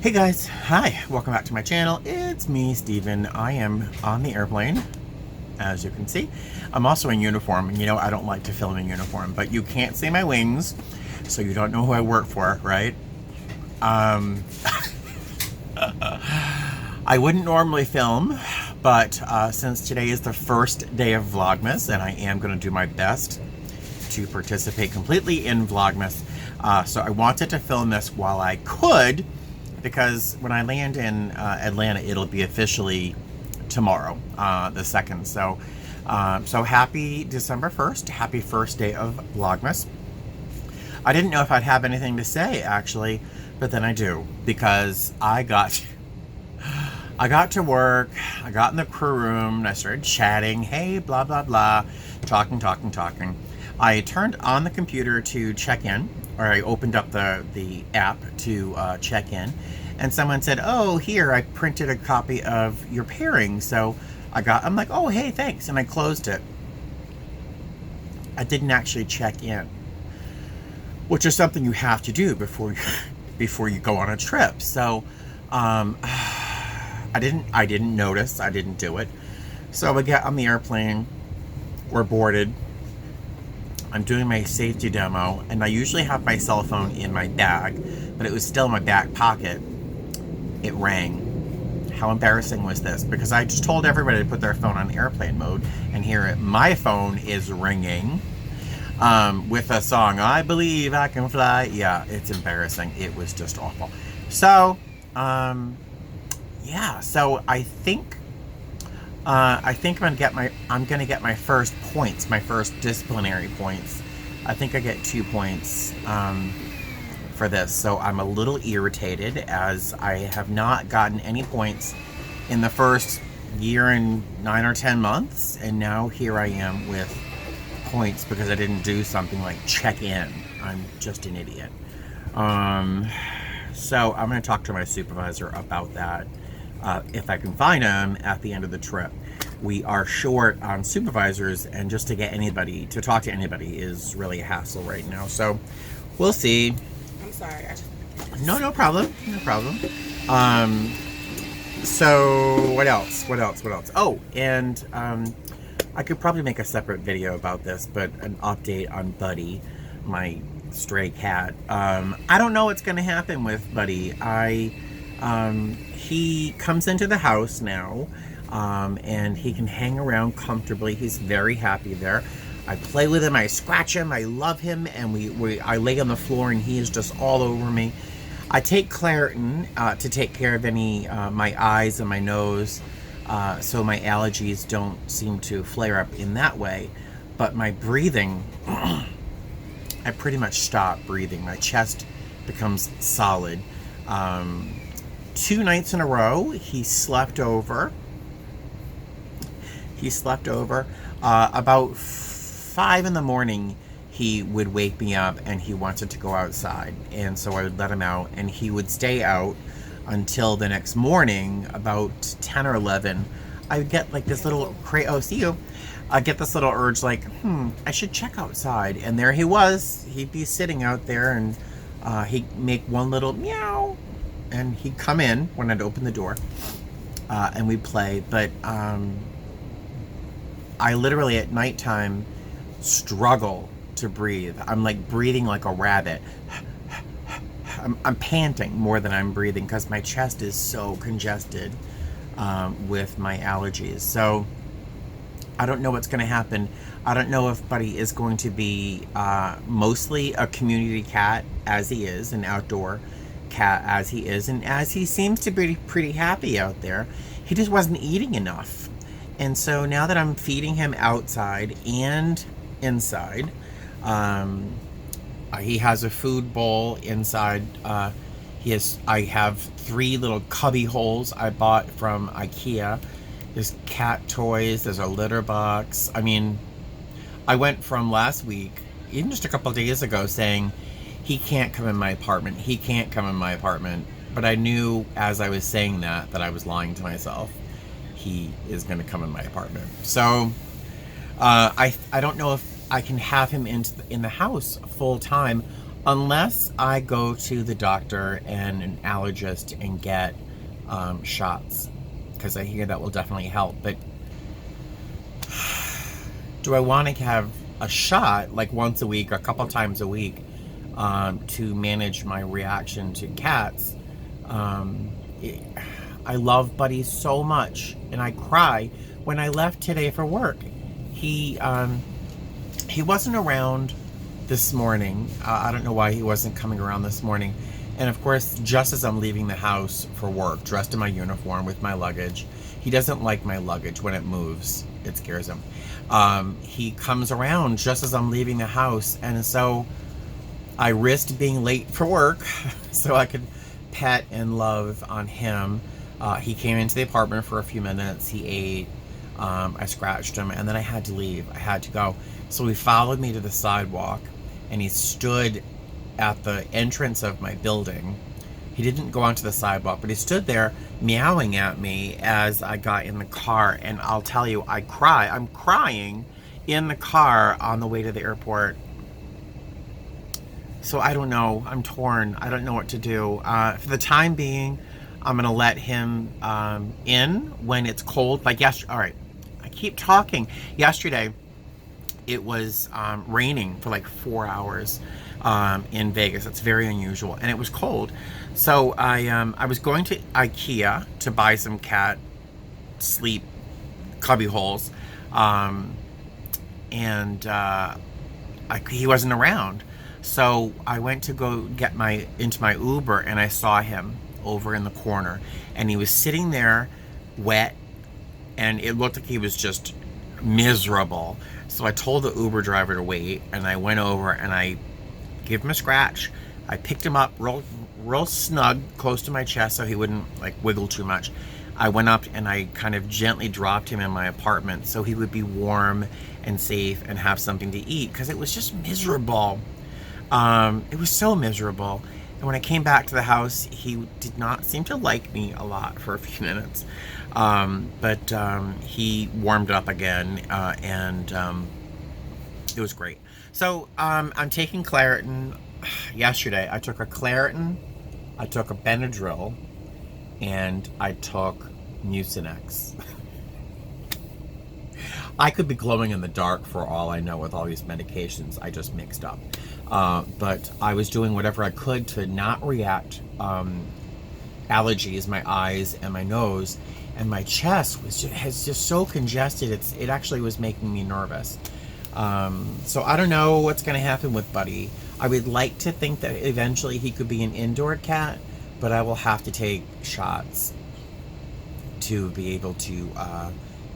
Hey guys, hi, welcome back to my channel. It's me, Steven. I am on the airplane, as you can see. I'm also in uniform, and I don't like to film in uniform, but you can't see my wings, so you don't know who I work for, right? I wouldn't normally film, but since today is the first day of Vlogmas, and I am going to do my best to participate completely in Vlogmas, so I wanted to film this while I could, because when I land in Atlanta, it'll be officially tomorrow, the 2nd. So happy December 1st. Happy first day of Vlogmas. I didn't know if I'd have anything to say, actually, but then I do, because I got to work, I got in the crew room, and I started chatting, hey, blah, blah, blah, talking. I turned on the computer to check in, or I opened up the app to check in, and someone said, oh, here, I printed a copy of your pairing. So I'm like, oh, hey, thanks, and I closed it. I didn't actually check in, which is something you have to do before you go on a trip. So I didn't notice, I didn't do it. So we get on the airplane, we're boarded. I'm doing my safety demo, and I usually have my cell phone in my bag, but it was still in my back pocket. It rang. How embarrassing was this? Because I just told everybody to put their phone on airplane mode, and here my phone is ringing with a song, I Believe I Can Fly. Yeah, it's embarrassing. It was just awful. So, yeah, so I think I'm gonna get my first points, my first disciplinary points. I think I get 2 points for this. So I'm a little irritated, as I have not gotten any points in the first year and 9 or 10 months, and now here I am with points because I didn't do something like check in. I'm just an idiot. So I'm gonna talk to my supervisor about that. If I can find them at the end of the trip. We are short on supervisors, and just to get anybody to talk to anybody is really a hassle right now. So we'll see. I'm sorry. No problem. So what else? Oh, and I could probably make a separate video about this, but an update on Buddy, my stray cat. I don't know what's going to happen with Buddy. He comes into the house now, and he can hang around comfortably. He's very happy there. I play with him, I scratch him, I love him, and I lay on the floor and he is just all over me. I take Claritin to take care of any my eyes and my nose, so my allergies don't seem to flare up in that way. But my breathing, I pretty much stop breathing. My chest becomes solid. 2 nights in a row, he slept over. About 5 in the morning, he would wake me up and he wanted to go outside. And so I would let him out, and he would stay out until the next morning, about 10 or 11. I would get like this little I get this little urge like, I should check outside. And there he was. He'd be sitting out there, and he'd make one little meow. And he'd come in when I'd open the door, and we'd play. But I literally at nighttime struggle to breathe. I'm like breathing like a rabbit. I'm panting more than I'm breathing because my chest is so congested with my allergies. So I don't know what's going to happen. I don't know if Buddy is going to be mostly a community cat, as he is, an outdoor cat as he is, and as he seems to be pretty happy out there. He just wasn't eating enough, and so now that I'm feeding him outside and inside, he has a food bowl inside. I have 3 little cubby holes I bought from IKEA. There's cat toys, there's a litter box. I mean, I went from last week, even just a couple of days ago, saying he can't come in my apartment. He can't come in my apartment. But I knew as I was saying that I was lying to myself. He is going to come in my apartment. So I don't know if I can have him in the house full time unless I go to the doctor and an allergist and get shots, because I hear that will definitely help. But do I want to have a shot like once a week or a couple times a week to manage my reaction to cats? I love Buddy so much, and I cry when I left today for work. He wasn't around this morning. I don't know why he wasn't coming around this morning. And of course, just as I'm leaving the house for work, dressed in my uniform with my luggage, he doesn't like my luggage when it moves. It scares him. He comes around just as I'm leaving the house, and so I risked being late for work so I could pet and love on him. He came into the apartment for a few minutes. He ate. I scratched him, and then I had to leave. I had to go. So he followed me to the sidewalk, and he stood at the entrance of my building. He didn't go onto the sidewalk, but he stood there meowing at me as I got in the car. And I'll tell you, I'm crying in the car on the way to the airport. So I don't know. I'm torn. I don't know what to do. For the time being, I'm going to let him in when it's cold. Like yesterday. All right. I keep talking. Yesterday, it was raining for like 4 hours in Vegas. It's very unusual. And it was cold. So I was going to IKEA to buy some cat sleep cubby holes. He wasn't around. So I went to go get into my Uber, and I saw him over in the corner, and he was sitting there wet, and it looked like he was just miserable. So I told the Uber driver to wait, and I went over and I gave him a scratch. I picked him up real snug, close to my chest, so he wouldn't like wiggle too much. I went up and I kind of gently dropped him in my apartment so he would be warm and safe and have something to eat, because it was just miserable. It was so miserable. And when I came back to the house, he did not seem to like me a lot for a few minutes. But he warmed up again, and it was great. So I'm taking Claritin. Yesterday, I took a Claritin, I took a Benadryl, and I took Mucinex. I could be glowing in the dark for all I know with all these medications I just mixed up. But I was doing whatever I could to not react. Allergies, my eyes and my nose and my chest has just so congested. It actually was making me nervous. So I don't know what's going to happen with Buddy. I would like to think that eventually he could be an indoor cat, but I will have to take shots to be able to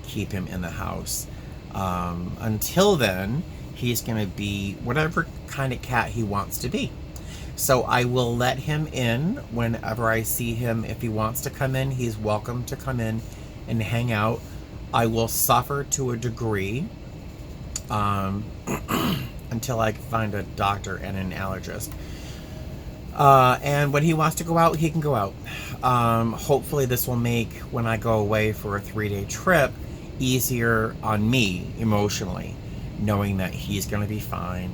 keep him in the house. Until then, he's going to be whatever kind of cat he wants to be. So I will let him in whenever I see him. If he wants to come in, he's welcome to come in and hang out. I will suffer to a degree until I can find a doctor and an allergist. And when he wants to go out, he can go out. Hopefully this will make, when I go away for a 3-day trip, easier on me emotionally, knowing that he's going to be fine.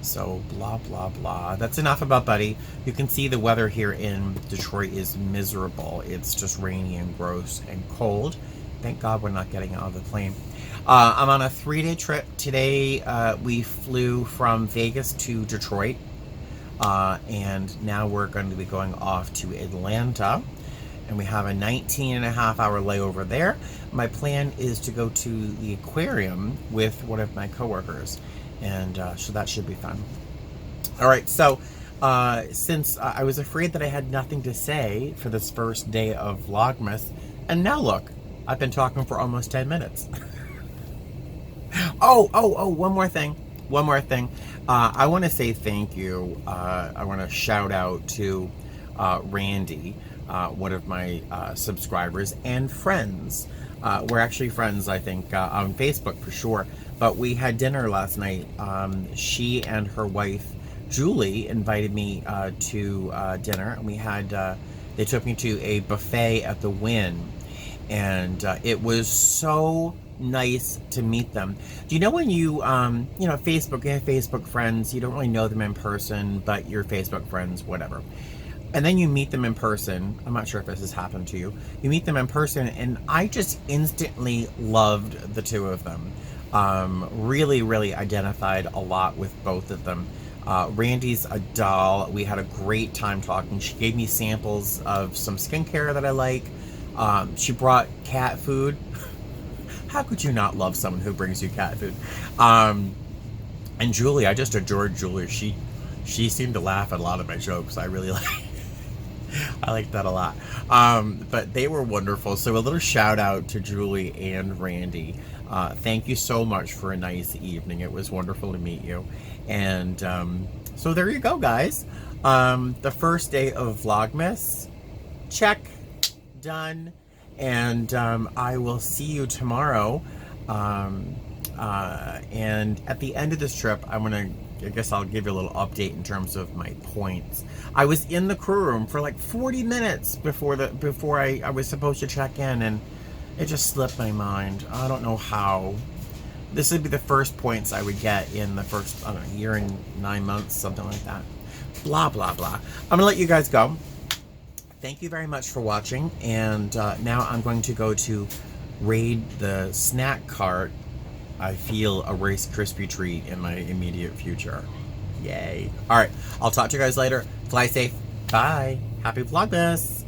So blah, blah, blah. That's enough about Buddy. You can see the weather here in Detroit is miserable. It's just rainy and gross and cold. Thank God we're not getting out of the plane. I'm on a 3-day trip. Today we flew from Vegas to Detroit. And now we're going to be going off to Atlanta. And we have a 19-and-a-half-hour layover there. My plan is to go to the aquarium with one of my coworkers. And so that should be fun. All right, so since I was afraid that I had nothing to say for this first day of Vlogmas, and now look, I've been talking for almost 10 minutes. One more thing. I want to say thank you. I want to shout out to Randy, one of my subscribers and friends. We're actually friends, I think, on Facebook for sure. But we had dinner last night. She and her wife, Julie, invited me to dinner. And we had, they took me to a buffet at the Wynn. And it was so nice to meet them. Do you know when you you know, Facebook, you have Facebook friends, you don't really know them in person, but you're Facebook friends, whatever. And then you meet them in person. I'm not sure if this has happened to you. You meet them in person, and I just instantly loved the two of them. Really, really identified a lot with both of them. Randy's a doll. We had a great time talking. She gave me samples of some skincare that I like. She brought cat food. How could you not love someone who brings you cat food? And Julie, I just adored Julie. She seemed to laugh at a lot of my jokes. I really like. I like that a lot. But they were wonderful. So a little shout out to Julie and Randy. Thank you so much for a nice evening. It was wonderful to meet you. And so there you go, guys. The first day of Vlogmas. Check. Done. And I will see you tomorrow. And at the end of this trip, I guess I'll give you a little update in terms of my points. I was in the crew room for like 40 minutes before I was supposed to check in, and it just slipped my mind. I don't know how. This would be the first points I would get in the first, I don't know, year and 9 months, something like that. Blah, blah, blah. I'm going to let you guys go. Thank you very much for watching, and now I'm going to go to raid the snack cart. I feel a Rice Krispie treat in my immediate future. Yay. All right, I'll talk to you guys later. Fly safe. Bye. Happy Vlogmas.